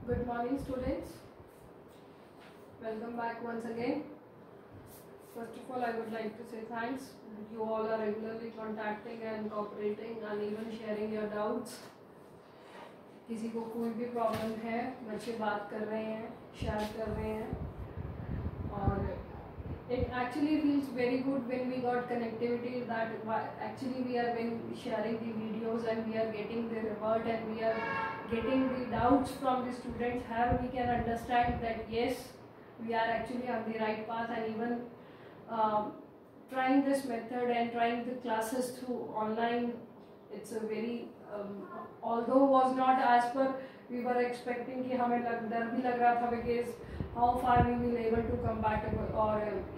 Good morning, students. Welcome back once again. First of all, I would like to say thanks. You all are regularly contacting and cooperating and even sharing your doubts. किसी को कोई भी problem है, बच्चे बात कर रहे हैं, शेयर कर रहे हैं, और it actually feels very good when we got connectivity that actually we are been sharing the videos and we are getting the reward and we are getting the doubts from the students. Here we can understand that yes, we are actually on the right path, and even trying this method and trying the classes through online, it's a very although was not as per we were expecting कि हमें डर भी लग रहा था because how far we will able to compatible or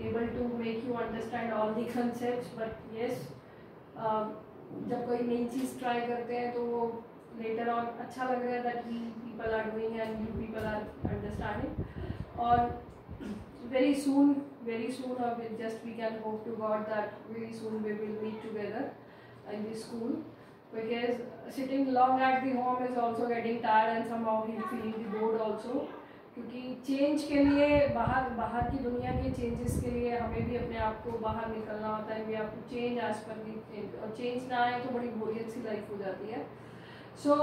able to make you understand all the concepts, but yes, जब कोई नई चीज़ try करते हैं तो वो later on अच्छा लग रहा है that we people are doing and you people are understanding. और very soon just we can hope to God that very soon we will meet together in the school, because sitting long at the home is also getting tired and somehow feeling the bored also. क्योंकि change के लिए बाहर की दुनिया के changes के लिए हमें भी अपने आप को बाहर निकलना होता है. We have to change as per the change, और चेंज ना आए तो बड़ी बोरियत सी लाइफ हो जाती है. सो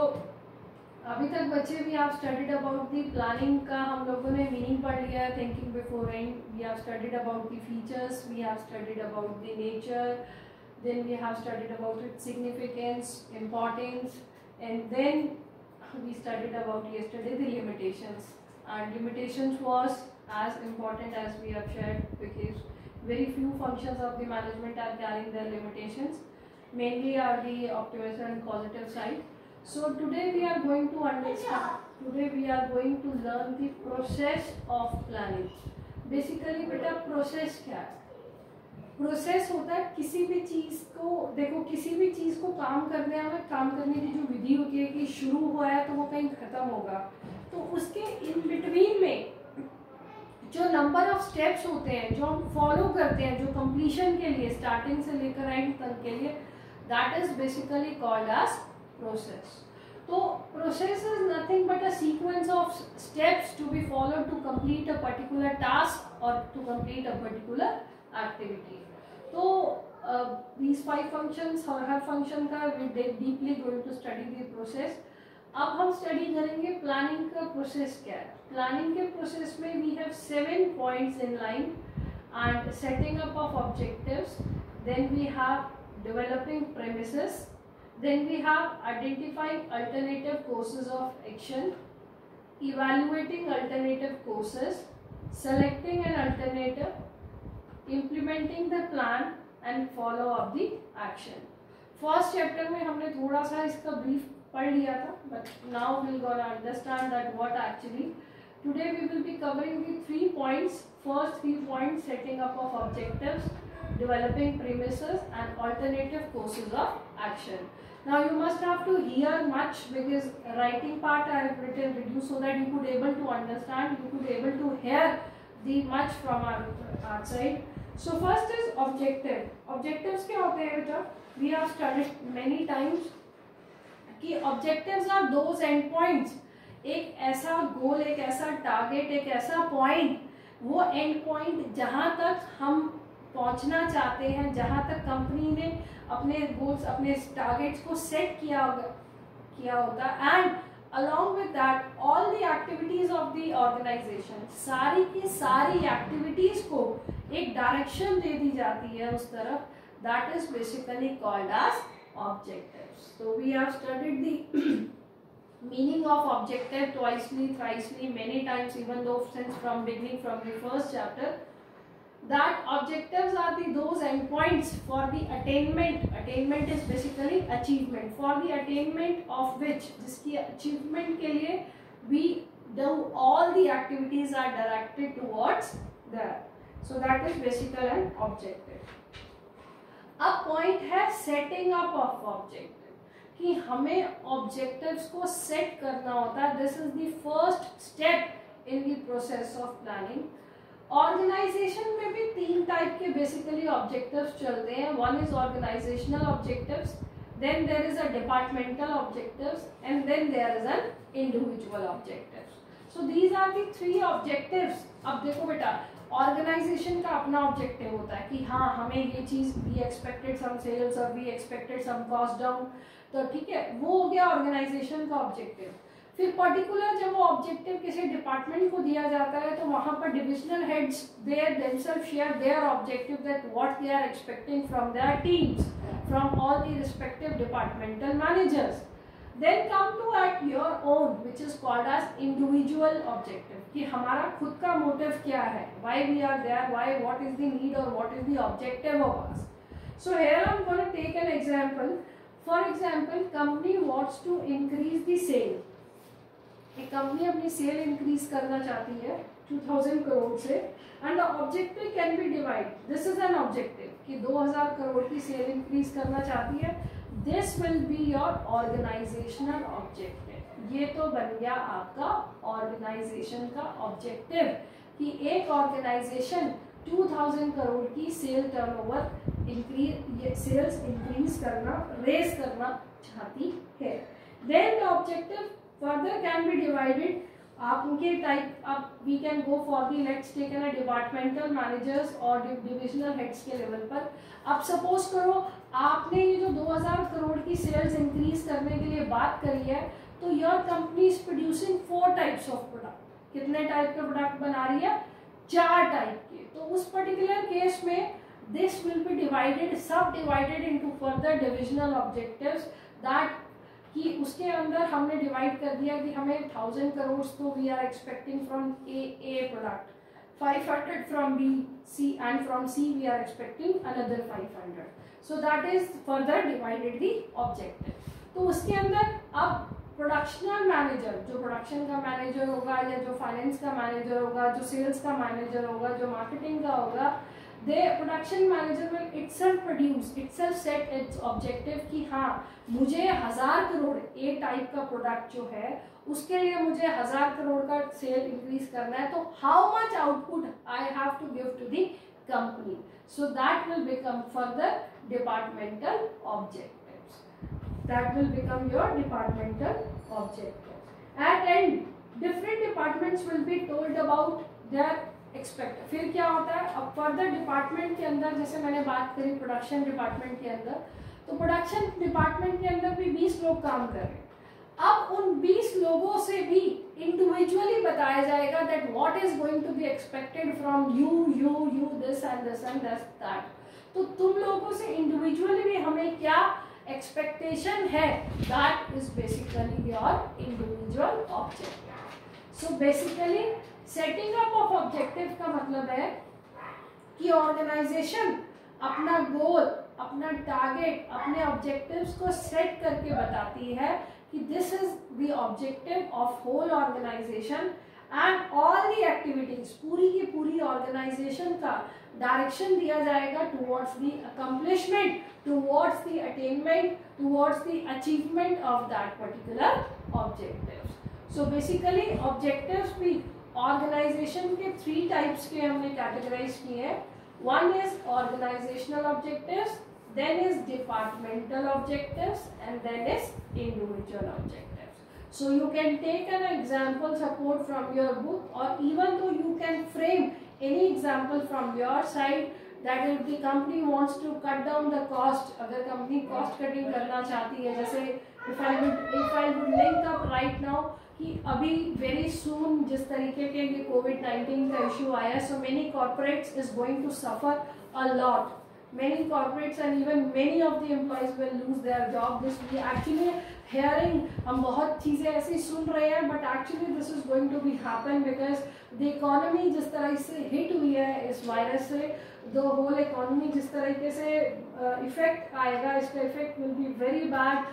अभी तक बच्चे भी आप स्टडीड अबाउट दी प्लानिंग का हम लोगों ने मीनिंग पढ़ लिया है. Thinking before and we have studied about the features, we have studied about the nature, then we have studied about its significance, importance, and then we studied about yesterday the limitations. And limitations was as important as we have shared, because very few functions of the management are carrying their limitations, mainly are the optimism and causative side. So today we are going to understand, today we are going to learn the process of planning. Basically बेटा process क्या है? Process होता है किसी भी चीज़ को, देखो किसी भी चीज़ को काम करने में काम करने की जो विधि होती है कि शुरू हुआ है तो वो कहीं ख़त्म होगा, तो उसके इन बिटवीन में जो नंबर ऑफ स्टेप्स होते हैं जो हम फॉलो करते हैं, जो कंप्लीशन के लिए स्टार्टिंग से लेकर एंड तक के लिए, that is basically called as process. तो process is nothing but a sequence of steps to be followed to complete a particular task और to complete a particular activity. तो these 5 functions, हर function का we deeply going to study the process. अब हम study करेंगे planning का process क्या है. प्लानिंग के प्रोसेस में we have 7 points in line and setting up of objectives, then we have developing premises, then we have identifying alternative courses of action, evaluating alternative courses, selecting an alternative, implementing the plan and follow up the action. First chapter में हमने थोड़ा सा इसका brief पढ़ लिया था, but now we'll gonna understand that what actually today we will be covering the 3 points. First 3 points, setting up of objectives, developing premises and alternative courses of action. Now you must have to hear much, because writing part I have written reduced so that you could able to understand, you could able to hear the much from our side. So first is objective. Objectives क्या होते हैं बेटा? We have studied many times कि objectives are those end points. एक ऐसा गोल, एक ऐसा target, एक ऐसा पॉइंट, वो एंड पॉइंट जहाँ तक हम पहुँचना चाहते हैं, जहाँ तक कंपनी ने अपने गोल्स, अपने टारगेट्स को सेट किया होता है, and along with that all the activities of the organization, सारी की सारी एक्टिविटीज को एक डायरेक्शन दे दी जाती है उस तरफ, that is basically called as objectives. So we have studied the meaning of objective twicely, thricely, many times, even though since from beginning, from the first chapter, that objectives are the those endpoints for the attainment is basically achievement, for the attainment of which, जिसकी achievement के लिए we do all the activities are directed towards that. So that is basically an objective. अब point है setting up of objective, कि हमें objectives को set करना होता है. This is the first step in the process of planning. Organisation में भी 3 टाइप के बेसिकली ऑब्जेक्टिव्स चलते हैं. One is organisational objectives, then there is a departmental objectives, and then there is an individual objectives. So these are the 3 objectives. अब देखो बेटा, organisation का अपना ऑब्जेक्टिव होता है कि हाँ हमें ये चीज़, वी एक्सपेक्टेड सम सेल्स और we expected some cost down, तो ठीक है, वो हो गया ऑर्गेनाइजेशन का ऑब्जेक्टिव. फिर पर्टिकुलर जब वो ऑब्जेक्टिव किसी डिपार्टमेंट को दिया जाता है तो वहाँ पर divisional heads their themselves share their objective that what they are expecting from their teams, from all the respective departmental managers. Then come to at your own, which is called as individual objective. कि हमारा खुद का motive क्या है, why we are there, why, what is the need or what is the objective of us. So here I'm going to take an example. For example, company wants to increase the sale. एक company अपनी cell increase करना चाहती है 2000 करोड़ से, and the objective can be divide. This is an objective कि 2000 करोड़ की cell increase करना चाहती है. This will be your organizational objective. ये तो बन गया आपका ऑर्गेनाइजेशन का ऑब्जेक्टिव कि एक ऑर्गेनाइजेशन 2000 करोड़ की sale turnover increase, sales increase करना, रेस करना चाहती है. Then the objective further can be divided. आप उनके टाइप, आप we can go for the, let's take an departmental managers और डिविजनल हेड्स के लेवल पर. अब सपोज करो आपने ये जो 2000 करोड़ की सेल्स इंक्रीज करने के लिए बात करी है, तो your company is producing 4 types of product. कितने टाइप के प्रोडक्ट बना रही है? 4 टाइप के. तो उस पर्टिकुलर केस में दिस विल बी डिवाइडेड, सब divided into further divisional objectives, that कि उसके अंदर हमने डिवाइड कर दिया कि हमें 1000 करोड़ तो we are expecting from A product, 500 from B, C, and from C we are expecting another 500. So that is further divided the objective. तो उसके अंदर अब प्रोडक्शनल मैनेजर, जो प्रोडक्शन का मैनेजर होगा या जो फाइनेंस का मैनेजर होगा, जो सेल्स का मैनेजर होगा, जो मार्केटिंग का होगा, the production manager will itself produce, itself set its objective कि हाँ मुझे 1000 करोड़ ए टाइप का प्रोडक्ट जो है उसके लिए मुझे 1000 करोड़ का सेल इंक्रीज करना है, तो how much output I have to give to the company. So that will become further departmental objectives. That will become your departmental objectives. At end, different departments will be told about their expect. फिर क्या होता है, अब further department के अंदर, जैसे मैंने बात करी प्रोडक्शन डिपार्टमेंट के अंदर, तो प्रोडक्शन डिपार्टमेंट के अंदर भी 20 लोग काम कर रहे हैं. अब उन 20 लोगों से भी इंडिविजुअली बताया जाएगा that what is going to be expected from you this and this and that. तो तुम लोगों से इंडिविजुअली भी हमें क्या एक्सपेक्टेशन है, that is basically your individual objective. So basically setting up of objective का मतलब है कि ऑर्गेनाइजेशन अपना गोल, अपना टारगेट, अपने ऑब्जेक्टिव्स को सेट करके बताती है कि this is the objective of whole organisation, and all the activities, पूरी की पूरी ऑर्गेनाइजेशन का डायरेक्शन दिया जाएगा towards the accomplishment, towards the attainment, towards the achievement of that particular objective. So basically objectives भी ऑर्गेनाइजेशन के 3 टाइप्स के हमने कैटेगराइज किए हैं. One is organisational objectives, then is departmental objectives, and then is individual objectives. So you can take an example support from your book, or even though you can frame any example from your side, that if the company wants to cut down the cost, अगर company cost cutting करना चाहती है, जैसे if I would link up right now कि अभी very soon जिस तरीके के ये COVID-19 का issue आया, so many corporates is going to suffer a lot. Many corporates and even many of the employees will lose their job. This we actually hearing, हम बहुत चीज़ें ऐसी सुन रहे हैं, but actually this is going to be happen because the economy जिस तरह से hit हुई है इस वायरस से, the whole economy जिस तरीके से effect आएगा, इसका effect will be very bad.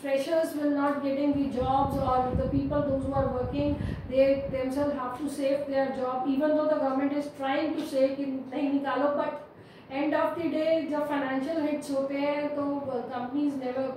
Freshers will not getting the jobs, or the people those who are working, they themselves have to save their job, even though the government is trying to say कि नहीं निकालो, but end of the day जब financial hits होते हैं तो companies never,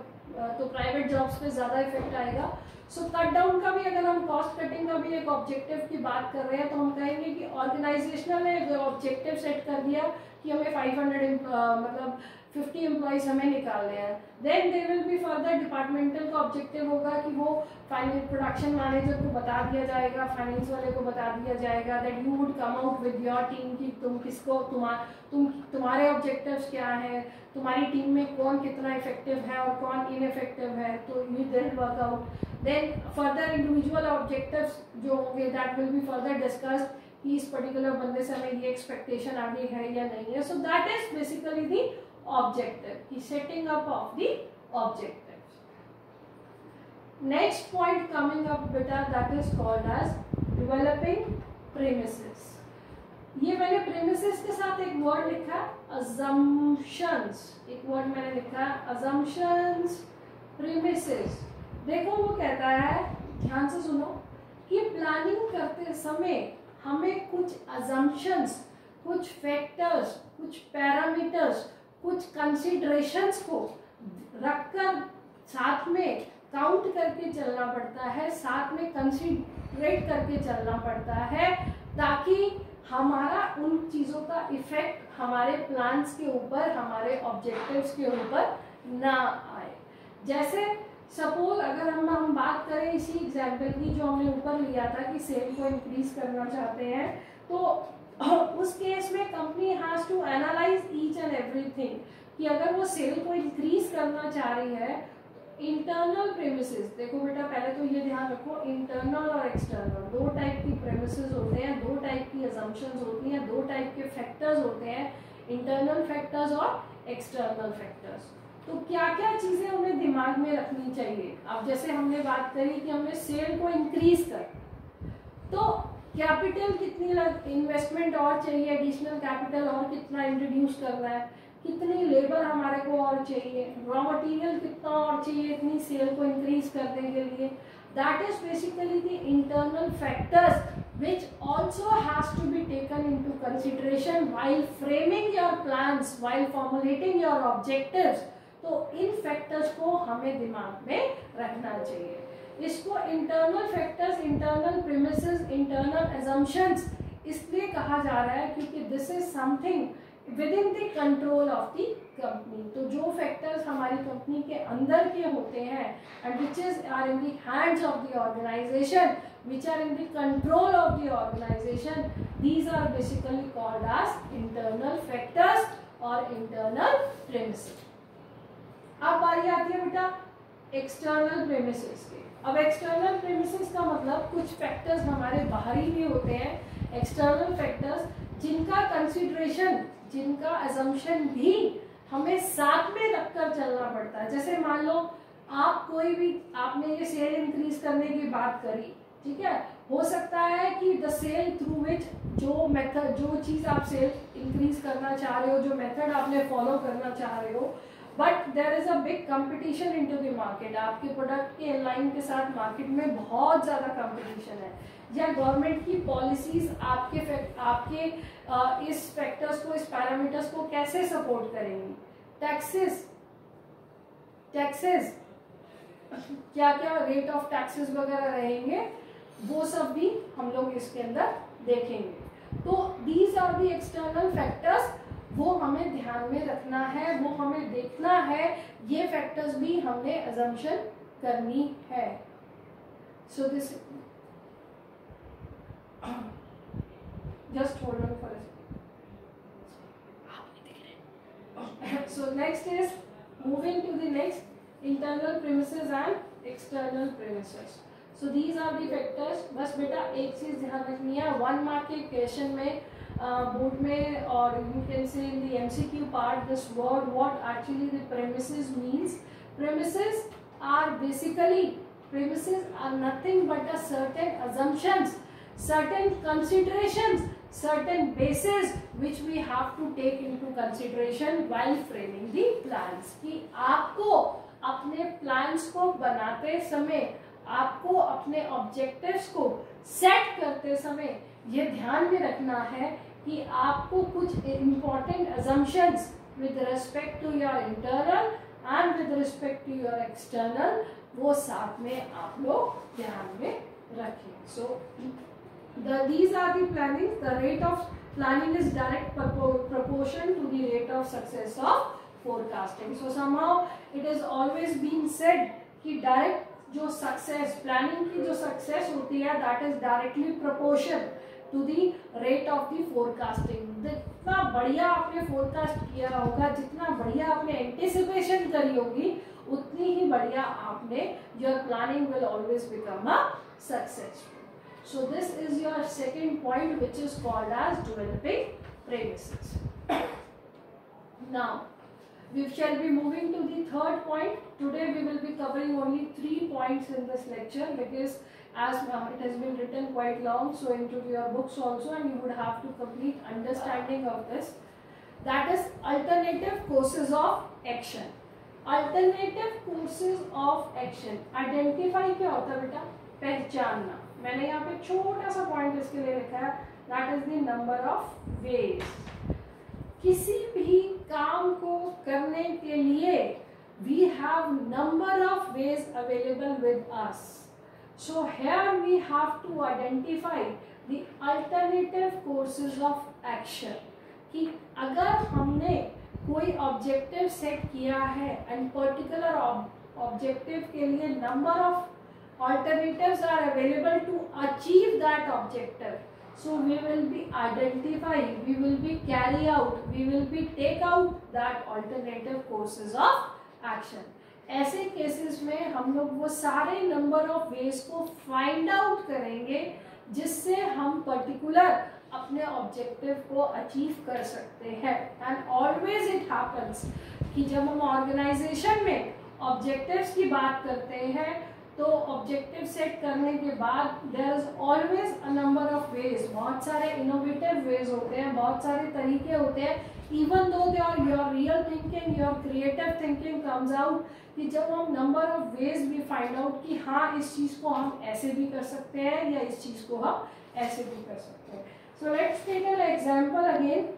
तो private jobs पे ज़्यादा इफेक्ट आएगा. सो कट डाउन का भी, अगर हम कॉस्ट कटिंग का भी एक ऑब्जेक्टिव की बात कर रहे हैं तो हम कहेंगे कि ऑर्गेनाइजेशनल ने ऑब्जेक्टिव सेट कर दिया कि हमें 500 मतलब 50 एम्प्लॉइज हमें निकालने हैं, then they will be further departmental का ऑब्जेक्टिव होगा कि वो फाइनेंस प्रोडक्शन मैनेजर को बता दिया जाएगा, फाइनेंस वाले को बता दिया जाएगा that you would come out with your team कि तुम किसको तुम्हारे ऑब्जेक्टिव्स क्या है, तुम्हारी टीम में कौन कितना इफेक्टिव है और कौन इनइफेक्टिव है, तो you will work out. Then further individual objectives जो होंगे that will be further discussed कि इस पर्टिकुलर बंदे से हमें ये एक्सपेक्टेशन आगे है या नहीं है। सो that is basically the objective, की setting up of the objectives. Next point coming up beta, that is called as developing premises. ये मैंने premises के साथ एक word लिखा assumptions, एक word मैंने लिखा assumptions, premises। देखो वो कहता है, ध्यान से सुनो, कि प्लानिंग करते समय हमें कुछ assumptions, कुछ factors, कुछ parameters, कुछ कंसिडरेशंस को रखकर साथ में काउंट करके चलना पड़ता है, साथ में कंसिडरेट करके चलना पड़ता है, ताकि हमारा उन चीज़ों का इफेक्ट हमारे प्लान्स के ऊपर, हमारे ऑब्जेक्टिव्स के ऊपर ना आए। जैसे सपोज अगर हम बात करें इसी एग्जाम्पल की जो हमने ऊपर लिया था कि सेल को इंक्रीज करना चाहते हैं, तो उस केस में company has to analyse each and everything कि अगर वो सेल को इंक्रीज करना चाह रही है, इंटरनल प्रेमिसेस, देखो बेटा पहले तो ये ध्यान रखो, इंटरनल और एक्सटर्नल दो टाइप की प्रेमिसेस होते हैं, दो टाइप की अजम्पशंस होती हैं, दो टाइप के फैक्टर्स होते हैं, इंटरनल फैक्टर्स और एक्सटर्नल फैक्टर्स। तो क्या क्या चीज़ें हमें दिमाग में रखनी चाहिए। अब जैसे हमने बात करी कि हमें सेल को इंक्रीज कर, तो कैपिटल कितनी इन्वेस्टमेंट और चाहिए, एडिशनल कैपिटल और कितना इंट्रोड्यूस करना है, कितनी लेबर हमारे को और चाहिए, रॉ मटेरियल कितना और चाहिए इतनी सेल को इंक्रीज करने के लिए। That is basically the internal factors which also has to be taken into consideration while framing your plans, while formulating your objectives। तो इन फैक्टर्स को हमें दिमाग में रखना चाहिए। इसको internal factors, internal premises, internal assumptions इसलिए कहा जा रहा है क्योंकि this is something with in the control of the company. तो जो फैक्टर्स हमारी कंपनी के अंदर के होते हैं and which is are in the hands of the organisation, which are in the control of the organisation, these are basically called as internal factors और internal premises. अब बारी आती है बेटा एक्सटर्नल प्रीमिसेस की। अब एक्सटर्नल प्रीमिसेस का मतलब कुछ फैक्टर्स हमारे बाहरी भी होते हैं, एक्सटर्नल फैक्टर्स जिनका कंसिडरेशन, जिनका असम्पशन भी हमें साथ में रखकर चलना पड़ता है। जैसे मान लो आप कोई भी, आपने ये सेल इंक्रीज करने की बात करी, ठीक है, हो सकता है कि द सेल थ्रू विच जो मेथड, जो चीज़ आप सेल इंक्रीज करना चाह रहे हो, जो मेथड आपने फॉलो करना चाह रहे हो, but there is a big competition into the market. आपके प्रोडक्ट के इनलाइन के साथ मार्केट में बहुत ज़्यादा कंपटीशन है, या गवर्नमेंट की पॉलिसीज आपके इस फैक्टर्स को, इस पैरामीटर्स को कैसे सपोर्ट करेंगी। टैक्सेस क्या क्या रेट ऑफ टैक्सेस वगैरह रहेंगे, वो सब भी हम लोग इसके अंदर देखेंगे। तो these are the external factors, वो हमें ध्यान में रखना है, वो हमें देखना है, ये फैक्टर्स भी हमने अजम्पशन करनी है। So this just hold on for a second. So next is moving to the next internal premises and external premises. So these are the factors। बस बेटा एक चीज ध्यान रखनी है, 1 मार्क के क्वेश्चन में बोर्ड में, और you can say in the MCQ part this word what actually the premises means। Premises are basically, premises are nothing but a certain assumptions, certain considerations, certain bases which we have to take into consideration while framing the plans। कि आपको अपने plans को बनाते समय, आपको अपने objectives को set करते समय ये ध्यान में रखना है कि आपको कुछ important assumptions with respect to your internal and with respect to your external वो साथ में आप लोग ध्यान में रखें. सो these are the planning. The rate of planning is direct proportion to the rate of success of forecasting. So somehow it is always been said कि direct जो success planning की जो success होती है that is directly proportion to the rate of the forecasting. जितना बढ़िया आपने forecast किया होगा, जितना बढ़िया आपने anticipation करी होगी, उतनी ही बढ़िया आपने your planning will always become a success. So this is your second point, which is called as developing premises. Now we shall be moving to the third point. Today we will be covering only 3 points in this lecture because as it has been written quite long, so into your books also, and you would have to complete understanding of this. That is alternative courses of action. Alternative courses of action. Identify क्या होता है बेटा? पहचानना. मैंने यहाँ पे छोटा सा पॉइंट इसके लिए लिखा है, that is the number of ways. किसी भी काम को करने के लिए we have number of ways available with us. So here we have to identify the alternative courses of action. कि अगर हमने कोई ऑब्जेक्टिव सेट किया है एंड पर्टिकुलर ऑब्जेक्टिव के लिए number of alternatives are available to achieve that objective, so we will be identify, we will be carry out, we will be take out that alternative courses of action. ऐसे cases में हम लोग वो सारे number of veg को find out करेंगे जिससे हम पर्टिकुलर अपने ऑब्जेक्टिव को अचीव कर सकते हैं. एंड ऑलवेज इट हैपन्स कि जब हम ऑर्गेनाइजेशन में ऑब्जेक्टिव्स की बात करते हैं तो ऑब्जेक्टिव सेट करने के बाद there is always a number of ways. बहुत सारे इनोवेटिव वेज होते हैं, बहुत सारे तरीके होते हैं. Even though your real thinking, your creative thinking comes out कि जब हम नंबर ऑफ वेज भी फाइंड आउट कि हाँ इस चीज़ को हम ऐसे भी कर सकते हैं या इस चीज़ को हम ऐसे भी कर सकते हैं. So let's take an example again.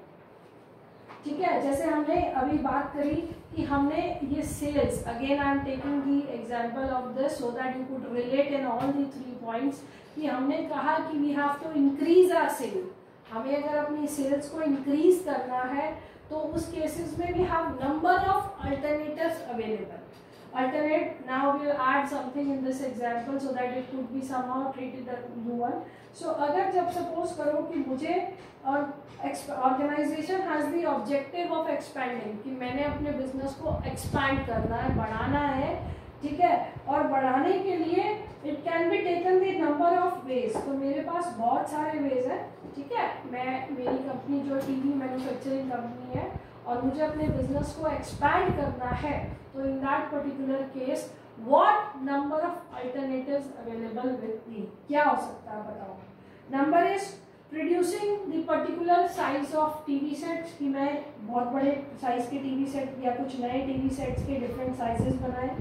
ठीक है, जैसे हमने अभी बात करी कि हमने ये sales, again I am taking the example of this so that you could relate in all the 3 points. कि हमने कहा कि we have to increase our sale. हमें अगर अपनी सेल्स को इंक्रीज करना है तो उस केसेस में we have number of alternatives available. Alternate, now we will add something in this example so that it could be somehow treated as new one. So अगर जब suppose करो कि मुझे और organisation has the objective of expanding कि मैंने अपने business को एक्सपैंड करना है, बढ़ाना है. ठीक है, और बढ़ाने के लिए it can be taken the number of veg. तो मेरे पास बहुत सारे वेज हैं. ठीक है, मेरी कंपनी जो टीवी मैन्युफैक्चरिंग कंपनी है और मुझे अपने बिजनेस को एक्सपैंड करना है, तो in that particular case what number of alternatives available with me. क्या हो सकता है बताओ. Number is producing the particular size of TV sets कि मैं बहुत बड़े साइज के टीवी सेट या कुछ नए टीवी सेट्स के डिफरेंट साइजेस बनाए,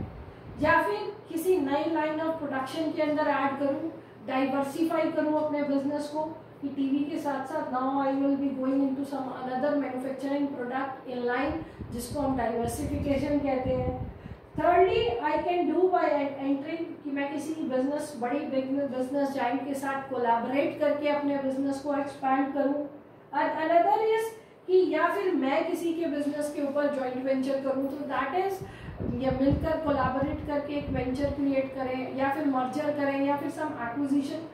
या फिर किसी नई लाइन ऑफ प्रोडक्शन के अंदर ऐड करूं, डाइवर्सिफाई करूं अपने बिजनेस को कि टीवी के साथ साथ now I will be going into some another manufacturing product in line, जिसको हम डाइवर्सिफिकेशन कहते हैं. Thirdly I can do by entering कि मैं किसी बिजनेस, बड़ी बिजनेस जाइंट के साथ कोलैबोरेट करके अपने बिजनेस को एक्सपैंड करूं. और अनदर इज कि या फिर मैं किसी के बिजनेस के ऊपर जॉइंट वेंचर करूं, तो दैट इज या मिलकर कोलैबोरेट करके एक वेंचर क्रिएट करें या फिर मर्जर करें या फिर सम एक्विजिशन.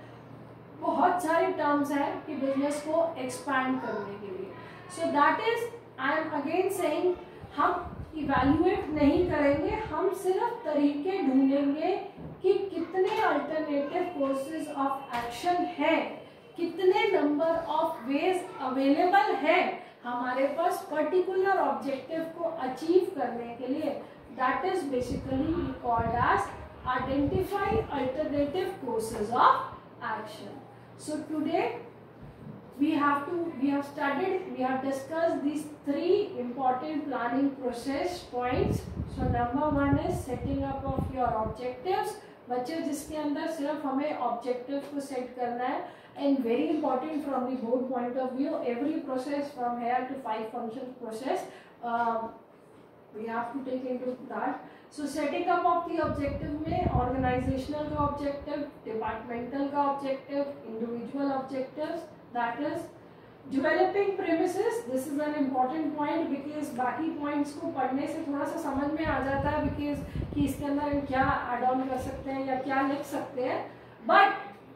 बहुत सारे टर्म्स हैं कि बिजनेस को एक्सपैंड करने के लिए. सो that is I am again saying हम इवैल्यूएट नहीं करेंगे, हम सिर्फ तरीके ढूंढेंगे कि कितने अल्टरनेटिव कोर्सेज ऑफ एक्शन हैं, कितने नंबर ऑफ वेज अवेलेबल है हमारे पास पर्टिकुलर ऑब्जेक्टिव को अचीव करने के लिए. That is basically called as identify alternative courses of action. So today we have studied, we have discussed these 3 important planning process points. So number 1 is setting up of your objectives. बच्चे जिसके अंदर सिर्फ हमें objectives को set करना है, and very important from the board point of view, every process from here to 5 functions process we have to take into that. So setting up of the objective में organizational का objective, departmental का objective, individual objectives, that is developing premises. This is an important point because बाकी points को पढ़ने से थोड़ा सा समझ में आ जाता है because कि इसके अंदर हम क्या add on कर सकते हैं या क्या लिख सकते हैं. But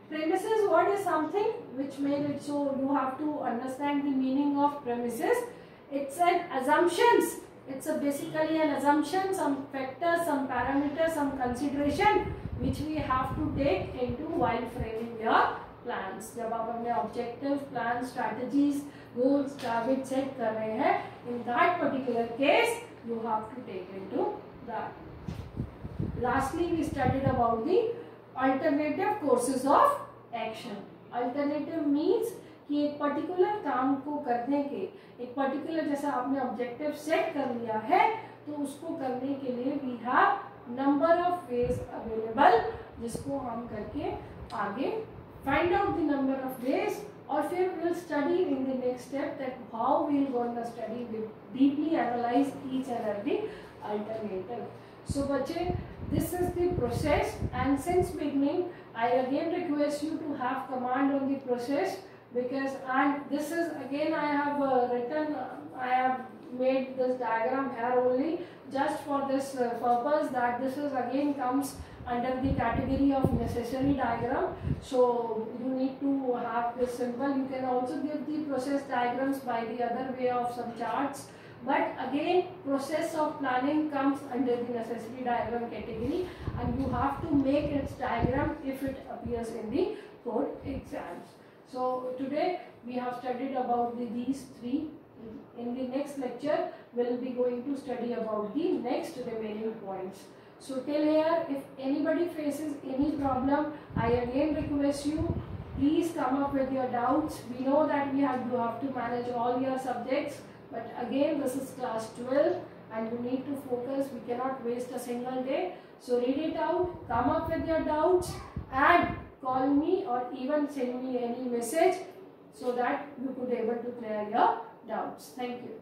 premises word is something which made it so you have to understand the meaning of premises. It's an assumptions. It's a basically an assumption, some factors, some parameters, some consideration which we have to take into while framing your plans. जब आप अपने objectives, plans, strategies, goals, targets set कर रहे हैं, in that particular case you have to take into that. Lastly, we studied about the alternative courses of action. Alternative means कि एक particular काम को करने के एक पर्टिकुलर जैसा आपने ऑब्जेक्टिव सेट कर लिया है तो उसको करने के लिए we have number of ways available जिसको हम करके आगे find out the number of ways और फिर will study in the next step that how we will going to study will deeply analyse each and every alternative. So बच्चे, this is the process, and since beginning I again request you to have command on the process because and this is again I have written I have made this diagram here only just for this purpose that this is again comes under the category of necessary diagram. So you need to have this simple. You can also give the process diagrams by the other way of some charts, but again process of planning comes under the necessary diagram category and you have to make its diagram if it appears in the board exams. So today we have studied about these three. In the next lecture we will be going to study about the next remaining points. So till here, if anybody faces any problem, I again request you, please come up with your doubts. We know that you have to manage all your subjects, but again this is class 12 and you need to focus. We cannot waste a single day. So read it out, come up with your doubts and call me or even send me any message so that you could able to clear your doubts. Thank you.